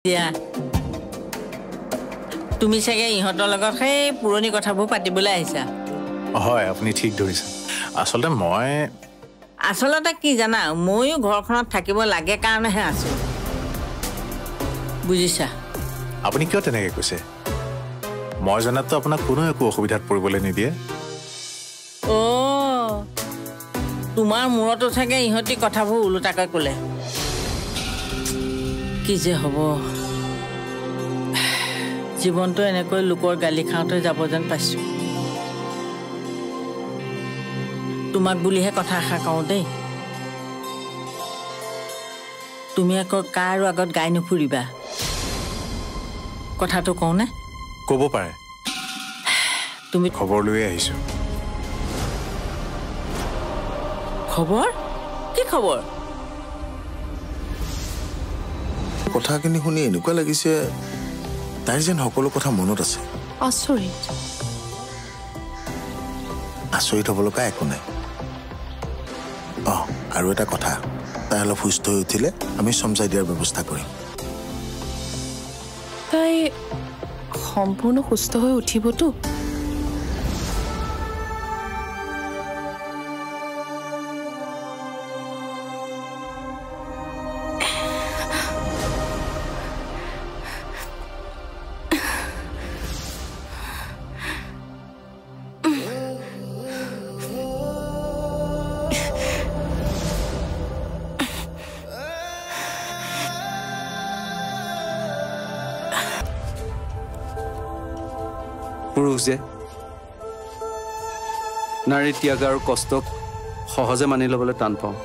দিয়া তুমি চাগে ইহঁতৰ লগত সেই পুৰণি কথাবোৰ পাতিবলৈ আহিছা হয় আপুনি ঠিক ধৰিছে আচলতে কি জানা ময়ো ঘৰখনত থাকিব লাগে কাৰণেহে আছো বুজিছা আপুনি কিয় তেনেকৈ কৈছে মই জনাততো আপোনাক কোনো একো অসুবিধাত পৰিবলৈ নিদিয়ে তোমাৰ মূৰতো চাগে ইহঁতি কথাবোৰ ওলোটাকৈ ক'লে কি যে হ'ব জীৱনটো এনেকৈ লোকৰ গালি খাওঁতে যাব যেন পাইছোঁ তোমাক বুলিহে কথা এষাৰ কওঁ দেই তুমি আকৌ কাৰো আগত গাই নুফুৰিবা কথাটো কওঁনে ক'ব পাৰে তুমি খবৰ লৈ আহিছো খবৰ কি খবৰ কথাখিনি শুনি এনেকুৱা লাগিছে তাই যেন সকলো কথা মনত আছে আচৰিত হ'ব লগা একো নাই আৰু এটা কথা তাই অলপ সুস্থ হৈ উঠিলে আমি সমজাই দিয়াৰ ব্যৱস্থা কৰিম তাই সম্পূৰ্ণ সুস্থ হৈ উঠিবতো পুৰুষ যে নাৰী ত্যাগ আৰু কষ্টক সহজে মানি ল'বলৈ টান পাওঁ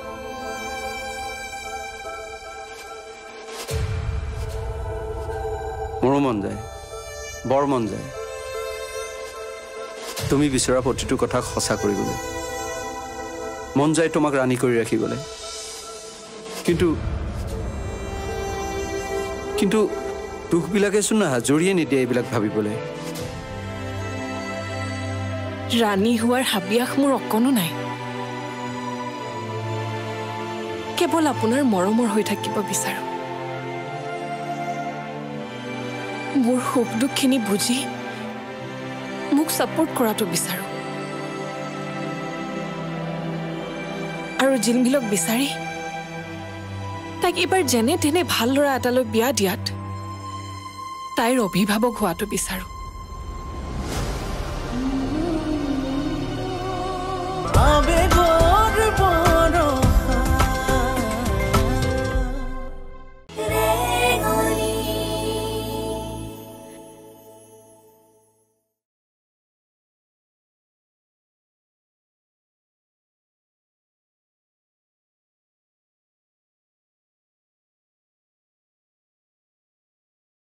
মোৰো মন যায় বৰ মন যায় তুমি বিচৰা প্ৰতিটো কথা সঁচা কৰিবলৈ মন যায় তোমাক ৰাণী কৰি ৰাখিবলৈ কিন্তু দুখবিলাকেচোন হাজৰিয়ে নিদিয়ে এইবিলাক ভাবিবলৈ ৰাণী হোৱাৰ হাবিয়াস মোৰ অকণো নাই কেৱল আপোনাৰ মৰমৰ হৈ থাকিব বিচাৰো মোৰ সুখ দুখখিনি বুজি মোক ছাপোৰ্ট কৰাটো বিচাৰো আৰু জিলমিলক বিচাৰি তাইক এইবাৰ যেনে তেনে ভাল ল'ৰা এটালৈ বিয়া দিয়াত তাইৰ অভিভাৱক হোৱাটো বিচাৰো আবে